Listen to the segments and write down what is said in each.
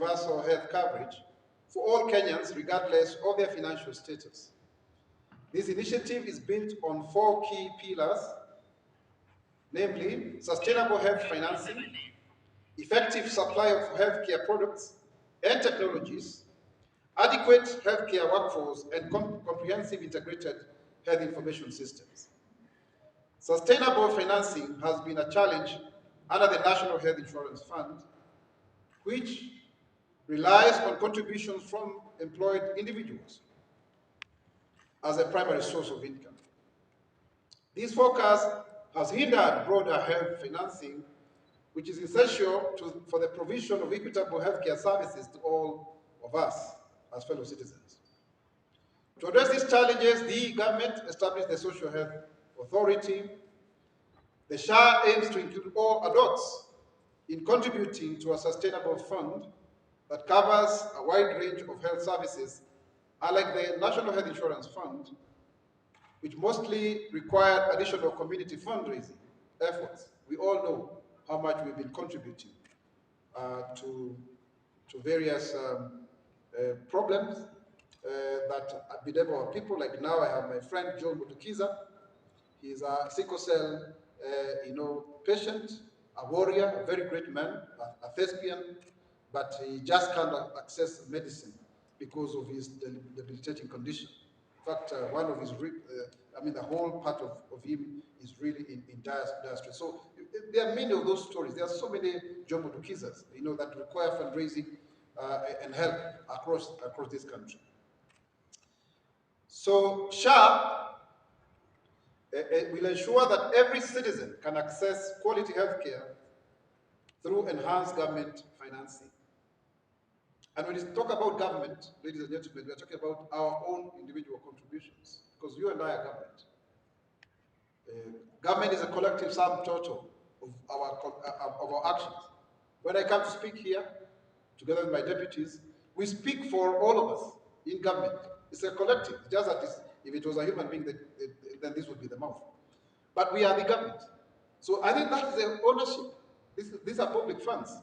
universal health coverage for all Kenyans regardless of their financial status. This initiative is built on 4 key pillars, namely sustainable health financing, effective supply of healthcare products and technologies, adequate healthcare workforce, and comprehensive integrated health information systems. Sustainable financing has been a challenge under the National Health Insurance Fund, which relies on contributions from employed individuals as a primary source of income. This focus has hindered broader health financing, which is essential for the provision of equitable healthcare services to all of us as fellow citizens. To address these challenges, the government established the Social Health Authority. The SHA aims to include all adults in contributing to a sustainable fund that covers a wide range of health services, unlike the National Health Insurance Fund, which mostly required additional community fundraising efforts. We all know how much we've been contributing to various problems that bedevil our people. Like now I have my friend John Mutukiza. He's a sickle cell patient, a warrior, a very great man, a thespian, but he just can't access medicine because of his debilitating condition. In fact, one of his, the whole part of him is really in dire stress. So there are many of those stories. There are so many John Mutukizas, that require fundraising and help across this country. So SHA will ensure that every citizen can access quality healthcare through enhanced government financing. And when we talk about government, ladies and gentlemen, we are talking about our own individual contributions, because you and I are government. Government is a collective sum total of our actions. When I come to speak here, together with my deputies, we speak for all of us in government. It's a collective, just that if it was a human being, then this would be the mouth. But we are the government. So I think that's the ownership. These are public funds.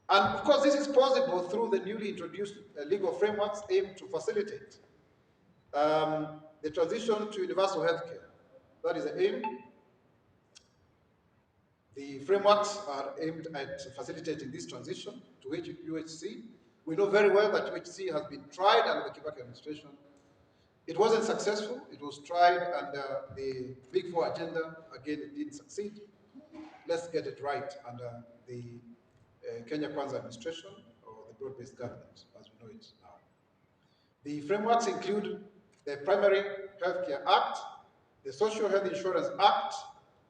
And of course, this is possible through the newly introduced legal frameworks aimed to facilitate the transition to universal healthcare. That is the aim. The frameworks are aimed at facilitating this transition to UHC. We know very well that UHC has been tried under the Kibaki administration. It wasn't successful. It was tried under the Big Four agenda. Again, it didn't succeed. Let's get it right under the Kenya Kwanza administration, or the broad-based government, as we know it now. The frameworks include the Primary Healthcare Act, the Social Health Insurance Act,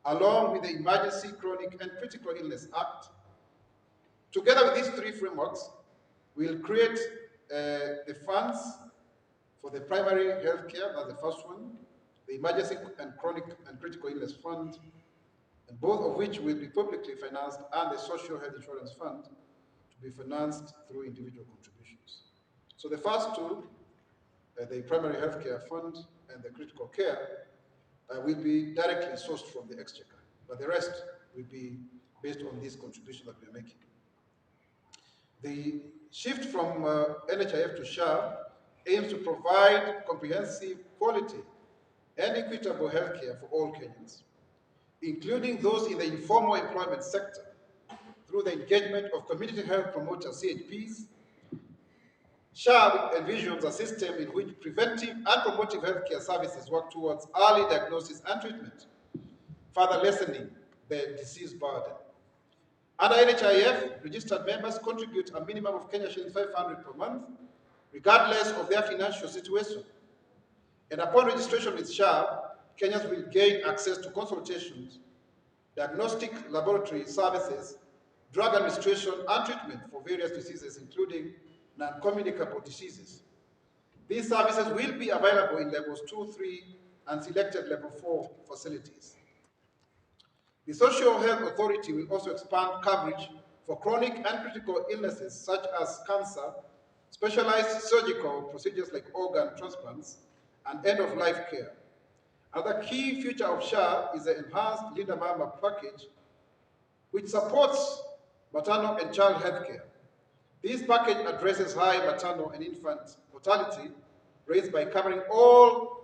along with the Emergency, Chronic, and Critical Illness Act. Together with these 3 frameworks, we'll create the funds for the primary healthcare, that's the first one, the Emergency and Chronic and Critical Illness Fund, and both of which will be publicly financed, and the Social Health Insurance Fund to be financed through individual contributions. So the first 2, the Primary Healthcare Fund and the Critical Care, will be directly sourced from the Exchequer, but the rest will be based on this contribution that we are making. The shift from NHIF to SHA aims to provide comprehensive, quality, and equitable healthcare for all Kenyans, including those in the informal employment sector, through the engagement of community health promoters, CHPs. SHA envisions a system in which preventive and promotive healthcare services work towards early diagnosis and treatment, further lessening the disease burden. Under NHIF, registered members contribute a minimum of Kenya shillings 500 per month, regardless of their financial situation. And upon registration with SHA, Kenyans will gain access to consultations, diagnostic laboratory services, drug administration, and treatment for various diseases, including non-communicable diseases. These services will be available in levels 2, 3, and selected level 4 facilities. The Social Health Authority will also expand coverage for chronic and critical illnesses such as cancer, specialized surgical procedures like organ transplants, and end-of-life care. Another key feature of SHA is the enhanced Linda Mama package, which supports maternal and child health care, This package addresses high maternal and infant mortality raised by covering all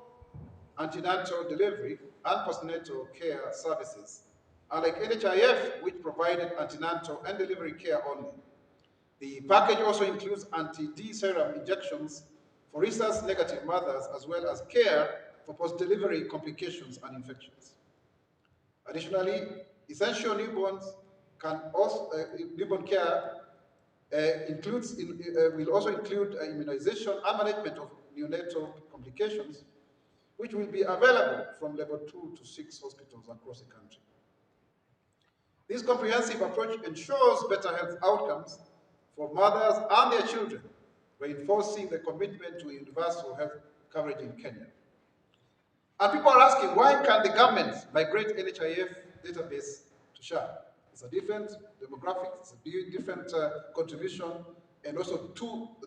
antenatal delivery and postnatal care services, unlike NHIF, which provided antenatal and delivery care only. The package also includes anti-D serum injections for rhesus-negative mothers, as well as care for post-delivery complications and infections. Additionally, essential newborns can also newborn care will also include immunization and management of neonatal complications, which will be available from level 2 to 6 hospitals across the country. This comprehensive approach ensures better health outcomes for mothers and their children, reinforcing the commitment to universal health coverage in Kenya. And people are asking, why can the government migrate NHIF database to SHA? It's a different demographic, it's a different contribution, and also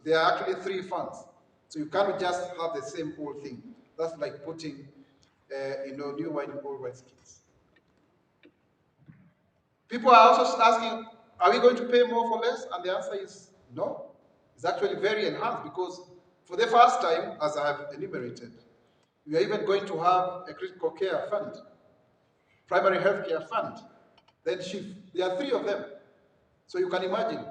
there are actually 3 funds. So you can't just have the same old thing. That's like putting, new wine in old wineskins. People are also asking, are we going to pay more for less? And the answer is no. It's actually very enhanced because for the first time, as I have enumerated, we are even going to have a critical care fund, primary health care fund, then SHIF. There are 3 of them. So you can imagine,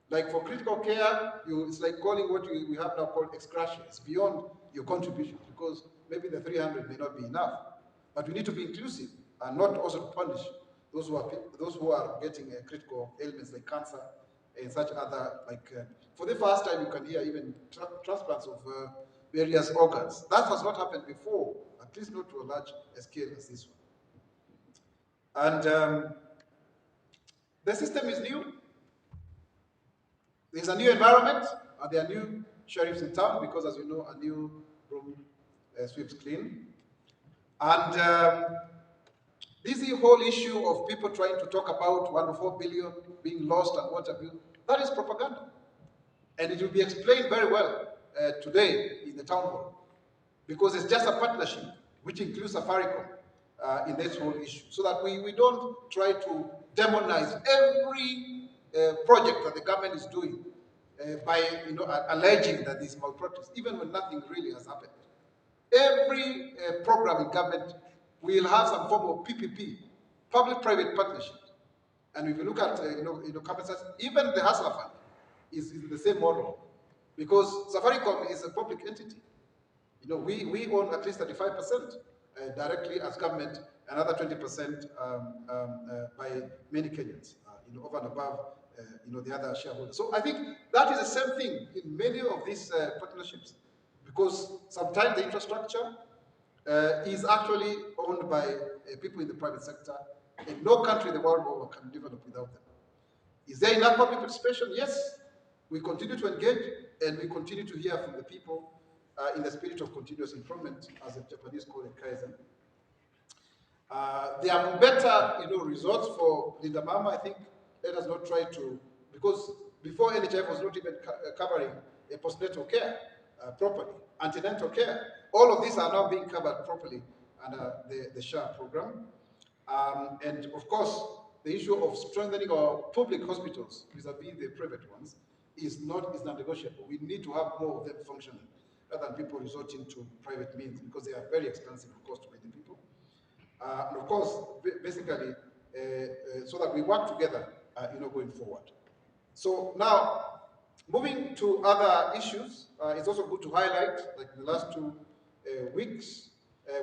like for critical care, it's like calling what we have now called excratio. It's beyond your contribution because maybe the 300 may not be enough. But we need to be inclusive and not also punish those who are getting critical ailments like cancer and such other, for the first time you can hear even transplants of various organs. That has not happened before, at least not to a large scale as this one. And the system is new. There's a new environment, and there are new sheriffs in town because, as you know, a new room sweeps clean. And this whole issue of people trying to talk about 104 billion being lost and what have you, that is propaganda. And it will be explained very well today in the town hall, because it's just a partnership which includes Safaricom in this whole issue, so that we don't try to demonize every project that the government is doing by alleging that there's malpractice, even when nothing really has happened. Every program in government will have some form of PPP, public-private partnership. And if you look at companies, even the Hustler Fund is the same model, because Safaricom is a public entity. We own at least 35% directly as government, another 20% by many Kenyans, over and above the other shareholders. So I think that is the same thing in many of these partnerships, because sometimes the infrastructure is actually owned by people in the private sector, and no country in the world over can develop without them. Is there enough public participation? Yes. We continue to engage, and we continue to hear from the people in the spirit of continuous improvement, as the Japanese call it, Kaizen. There are better, results for Linda Mama. I think let us not try to, because before NHIF was not even covering postnatal care properly, antenatal care. All of these are now being covered properly under the SHA program. And of course, the issue of strengthening our public hospitals vis-a-vis the private ones is not negotiable. We need to have more of them functioning rather than people resorting to private means, because they are very expensive, of course, to many people. And of course, basically, so that we work together, going forward. So now, moving to other issues, it's also good to highlight, like in the last 2 weeks,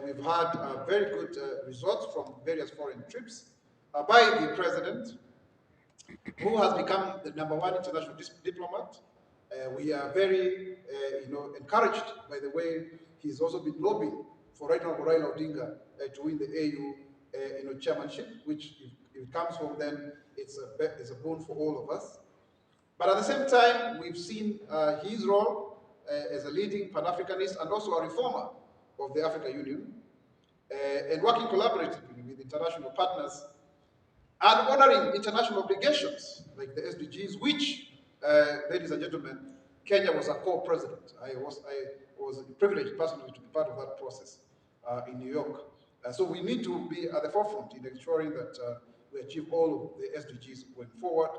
we've had very good results from various foreign trips by the president, who has become the #1 international diplomat. We are very, encouraged by the way he's also been lobbying for Right Honorable Raila Odinga to win the AU, chairmanship, which if it comes from them, it's a boon for all of us. But at the same time, we've seen his role as a leading Pan-Africanist and also a reformer of the African Union, and working collaboratively with international partners and honoring international obligations like the SDGs, which, ladies and gentlemen, Kenya was a co-president. I was privileged personally to be part of that process in New York. So we need to be at the forefront in ensuring that we achieve all of the SDGs going forward.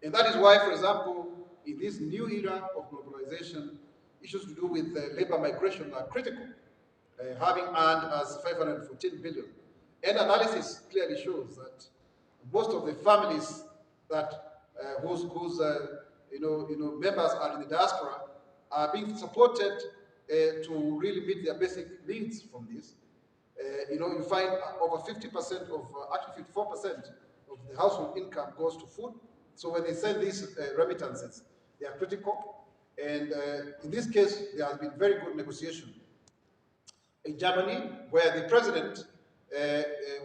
And that is why, for example, in this new era of globalization, issues to do with labor migration are critical, having earned us 514 billion. And analysis clearly shows that most of the families that whose members are in the diaspora are being supported to really meet their basic needs from this. You find over 50% of, actually 54% of the household income goes to food. So when they send these remittances, they are critical. And in this case, there has been very good negotiation in Germany, where the president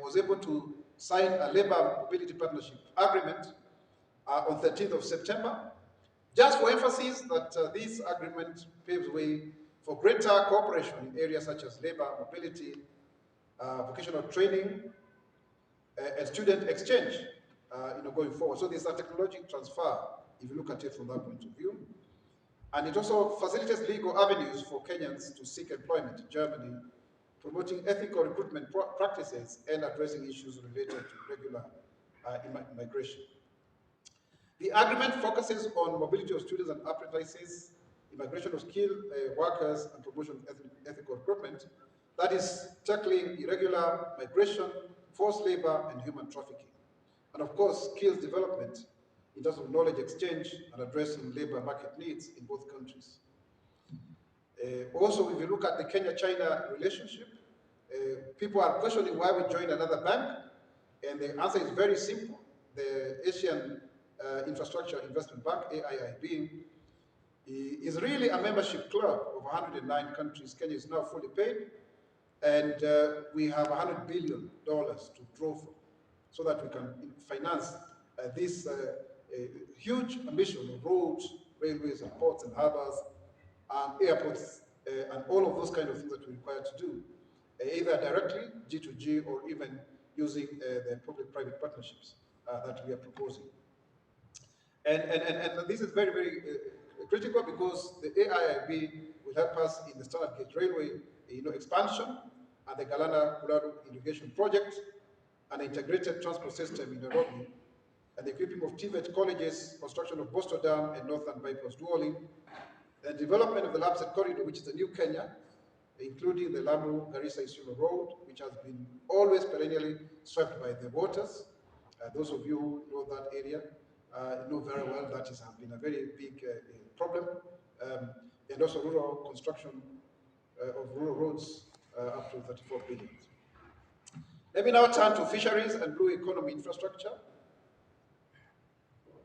was able to sign a labor mobility partnership agreement on 13th of September, just for emphasis that this agreement paves way for greater cooperation in areas such as labor mobility, vocational training, and student exchange, going forward. So there's a technology transfer, if you look at it from that point of view. And it also facilitates legal avenues for Kenyans to seek employment in Germany, promoting ethical recruitment practices and addressing issues related to regular immigration. The agreement focuses on mobility of students and apprentices, immigration of skilled workers, and promotion of ethical recruitment. That is tackling irregular migration, forced labor, and human trafficking. And of course, skills development in terms of knowledge exchange and addressing labor market needs in both countries. Also, if you look at the Kenya-China relationship, people are questioning why we joined another bank, and the answer is very simple. The Asian Infrastructure Investment Bank, AIIB, is really a membership club of 109 countries. Kenya is now fully paid, and we have $100 billion to draw from, so that we can finance this huge ambition of roads, railways, and ports, and harbors, and airports, and all of those kind of things that we require to do, either directly, G2G, or even using the public-private partnerships that we are proposing. And this is very, very critical, because the AIIB will help us in the Standard Gauge Railway expansion, and the Galana-Kularu irrigation project, an integrated transport system in Nairobi, and the equipping of TVET colleges, construction of Bosto Dam and Northern Bypass Duoling, the development of the Lapsset Corridor, which is the new Kenya, including the Lamu-Garissa-Isiolo Road, which has been always perennially swept by the waters. Those of you who know that area know very well that has been a very big problem, and also rural construction of rural roads up to 34 billion. Let me now turn to fisheries and blue economy infrastructure.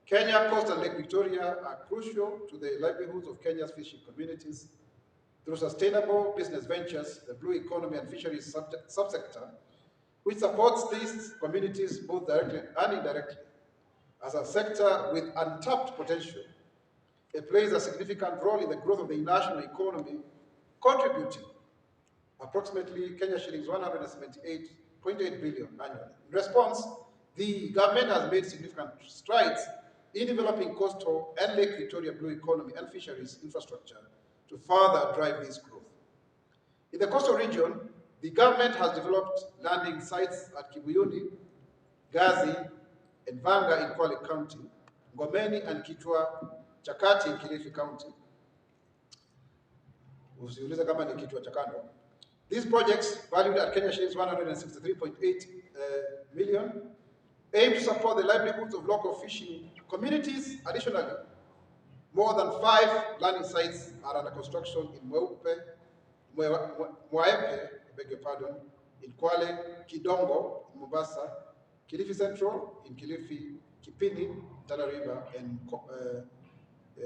Kenya, Coast and Lake Victoria are crucial to the livelihoods of Kenya's fishing communities. Through sustainable business ventures, the blue economy and fisheries subsector, which supports these communities both directly and indirectly, as a sector with untapped potential, it plays a significant role in the growth of the national economy, contributing approximately Kenya shillings 178.8 billion annually. In response, the government has made significant strides in developing coastal and Lake Victoria blue economy and fisheries infrastructure to further drive this growth. In the coastal region, the government has developed landing sites at Kibuyuni, Gazi, and Vanga in Kwale County, Ngomeni and Kitwa Chakati in Kilifi County. Usiulize kama ni Kitwa Chakando. These projects, valued at Kenya shillings 163.8 million, aim to support the livelihoods of local fishing communities. Additionally, more than 5 landing sites are under construction in Mwaepe, beg your pardon, in Kwale, Kidongo, in Mombasa, Kilifi Central, in Kilifi, Kipini, Tana River, and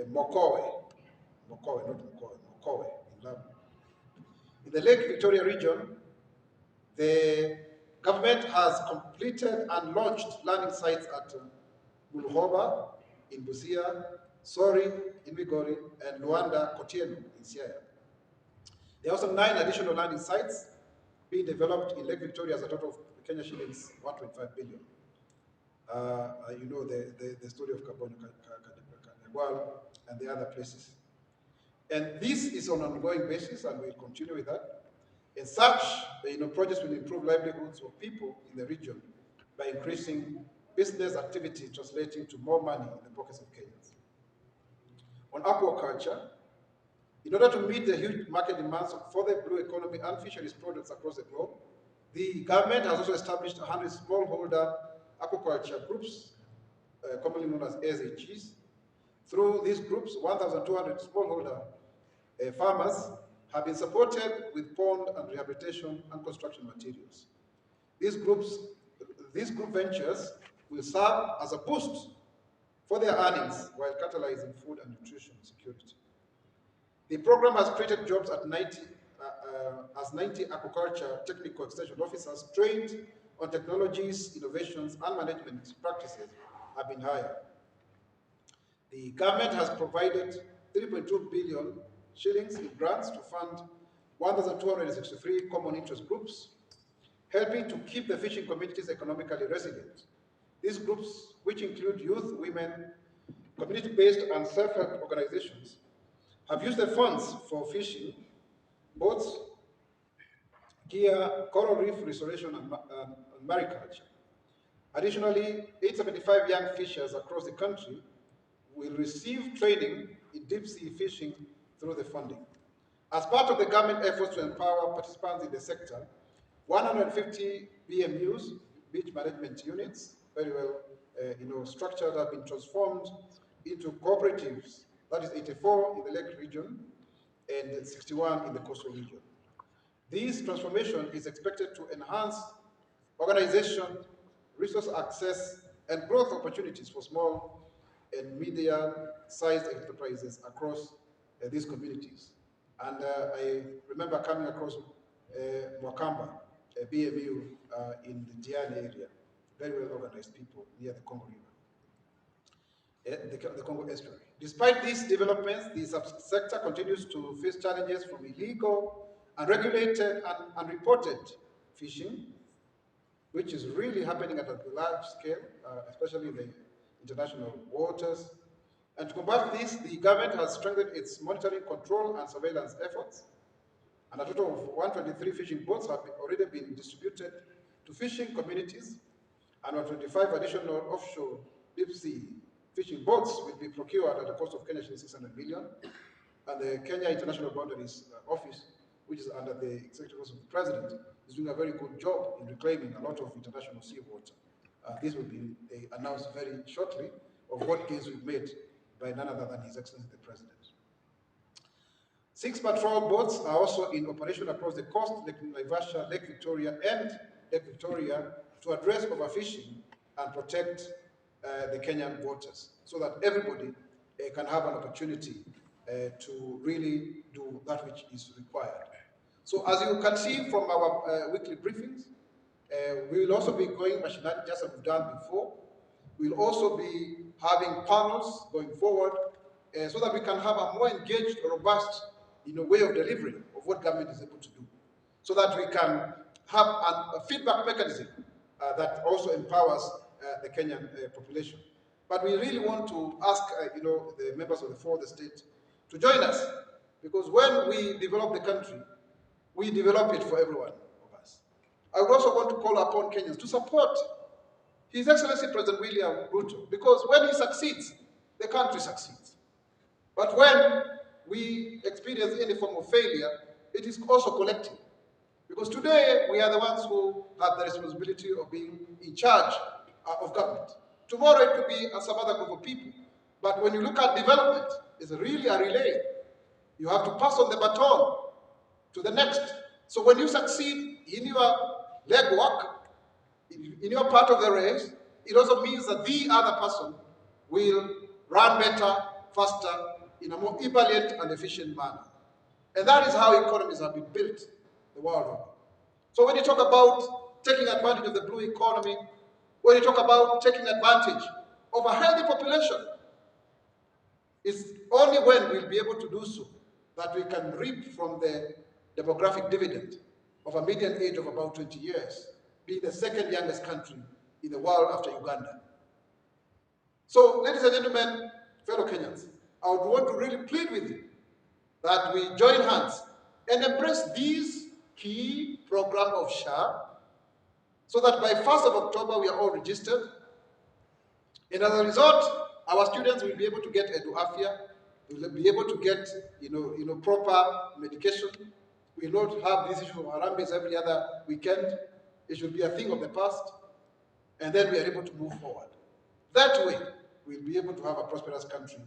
Mokowe, in Lamu. In the Lake Victoria region, the government has completed and launched landing sites at Bulhoba in Busia, Sori in Migori, and Luanda Kotieno in Siaya. There are also 9 additional landing sites being developed in Lake Victoria as a total of Kenya shillings 1.5 billion. You know the story of Kabonyo and the other places. And this is on an ongoing basis, and we'll continue with that. And such projects will improve livelihoods of people in the region by increasing business activity translating to more money in the pockets of Kenyans. On aquaculture, in order to meet the huge market demands for the blue economy and fisheries products across the globe, the government has also established 100 smallholder aquaculture groups, commonly known as SHGs. Through these groups, 1,200 smallholder farmers have been supported with pond and rehabilitation and construction materials. These group ventures will serve as a boost for their earnings while catalyzing food and nutrition security. The program has created jobs at 90 aquaculture technical extension officers trained on technologies, innovations, and management practices have been hired. The government has provided 3.2 billion shillings in grants to fund 1,263 common interest groups, helping to keep the fishing communities economically resilient. These groups, which include youth, women, community-based and self-help organizations, have used the funds for fishing, boats, Jkia, coral reef restoration, and mariculture. Additionally, 875 young fishers across the country will receive training in deep-sea fishing through the funding. As part of the government efforts to empower participants in the sector, 150 BMUs, beach management units, very well structured, have been transformed into cooperatives, that is 84 in the Lake region and 61 in the coastal region. This transformation is expected to enhance organization, resource access, and growth opportunities for small and medium-sized enterprises across these communities. And I remember coming across Mwakamba, a BMU in the Diani area, very well organized people near the Congo River, the Congo estuary. Despite these developments, the subsector continues to face challenges from illegal, unregulated, and unreported fishing, which is really happening at a large scale, especially in the international waters. And to combat this, the government has strengthened its monitoring, control, and surveillance efforts. And a total of 123 fishing boats have already been distributed to fishing communities, and 125 additional offshore deep-sea fishing boats will be procured at the cost of Kenya 600 million. And the Kenya International Boundaries Office, which is under the executive office of the president, is doing a very good job in reclaiming a lot of international seawater. This will be announced very shortly of what gains we've made by none other than His Excellency the President. 6 patrol boats are also in operation across the coast, Lake Naivasha, Lake Victoria, and Lake Victoria, to address overfishing and protect the Kenyan waters, so that everybody can have an opportunity to really do that which is required. So as you can see from our weekly briefings, we will also be going machinally, just as we've done before. We'll also be having panels going forward so that we can have a more engaged, robust way of delivery of what government is able to do, so that we can have a feedback mechanism that also empowers the Kenyan population. But we really want to ask the members of the fourth estate to join us, because when we develop the country, we develop it for everyone of us. I would also want to call upon Kenyans to support His Excellency President William Ruto, because when he succeeds, the country succeeds. But when we experience any form of failure, it is also collective. Because today, we are the ones who have the responsibility of being in charge of government. Tomorrow, it could be some other group of people. But when you look at development, it's really a relay. You have to pass on the baton to the next. So when you succeed in your legwork, in your part of the race, it also means that the other person will run better, faster, in a more ebullient and efficient manner. And that is how economies have been built the world over. So when you talk about taking advantage of the blue economy, when you talk about taking advantage of a healthy population, it's only when we'll be able to do so that we can reap from the demographic dividend of a median age of about 20 years, being the second youngest country in the world after Uganda. So, ladies and gentlemen, fellow Kenyans, I would want to really plead with you that we join hands and embrace this key program of SHA, so that by 1st of October we are all registered, And as a result, our students will be able to get eduafia, will be able to get proper medication. We will not have this issue of Harambes every other weekend. It should be a thing of the past, and then we are able to move forward. That way, we'll be able to have a prosperous country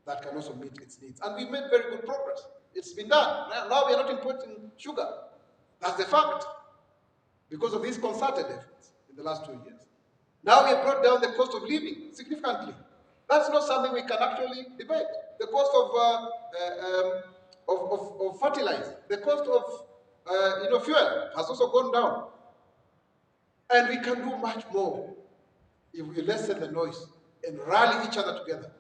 that can also meet its needs. And we've made very good progress. It's been done. Now we are not importing sugar. That's the fact, because of these concerted efforts in the last 2 years. Now we have brought down the cost of living significantly. That's not something we can actually debate. The cost of fertilizer, the cost of fuel has also gone down. And we can do much more if we lessen the noise and rally each other together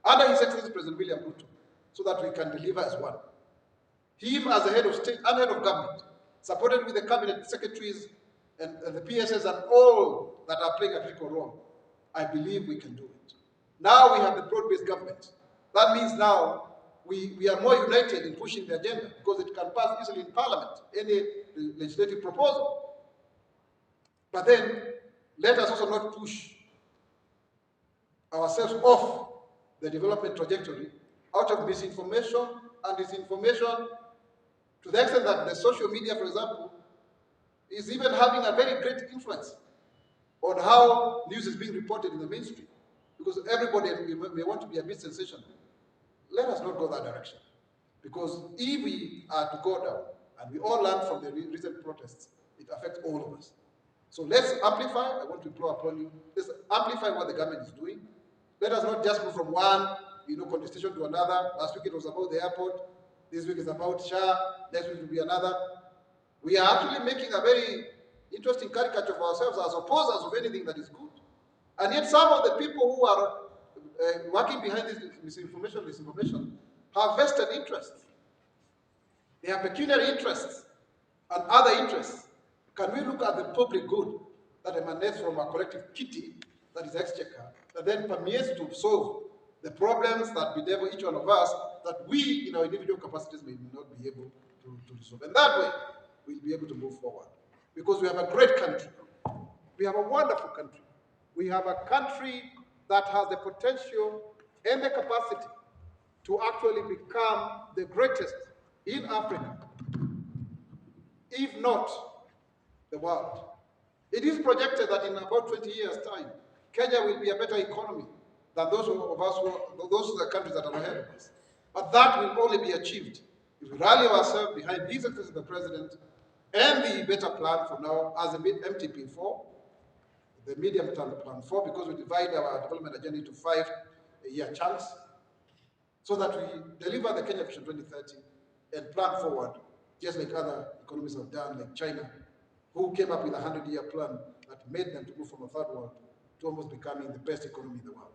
under His Excellency President William Ruto, so that we can deliver as one. Him as the head of state and head of government, supported with the cabinet secretaries and the PSS and all that are playing a critical role, I believe we can do it. Now we have the broad-based government. That means now we are more united in pushing the agenda, because it can pass easily in Parliament, any legislative proposal. But then, let us also not push ourselves off the development trajectory out of misinformation and disinformation, to the extent that the social media, for example, is even having a very great influence on how news is being reported in the mainstream, because everybody may want to be a bit sensational. Let us not go that direction, because if we are to go down, and we all learned from the recent protests, it affects all of us. So let's amplify. I want to draw upon you. Let's amplify what the government is doing. Let us not just move from one contestation to another. Last week it was about the airport. This week is about SHA. Next week will be another. We are actually making a very interesting caricature of ourselves as opposers of anything that is good. And yet some of the people who are working behind this disinformation have vested interests. They have pecuniary interests and other interests. Can we look at the public good that emanates from a collective kitty, that is Exchequer, that then permeates to solve the problems that bedevil each one of us, that we, in our individual capacities, may not be able to resolve? And that way, we'll be able to move forward. Because we have a great country. We have a wonderful country. We have a country that has the potential and the capacity to actually become the greatest in Africa, if not the world. It is projected that in about 20 years' time, Kenya will be a better economy than those countries that are ahead of us. But that will only be achieved if we rally ourselves behind His Excellency the President and the better plan for now as the MTP4, the medium-term plan 4, because we divide our development agenda into 5-year chunks, so that we deliver the Kenya Vision 2030 and plan forward, just like other economies have done, like China, who came up with a 100-year plan that made them to move from a third world to almost becoming the best economy in the world.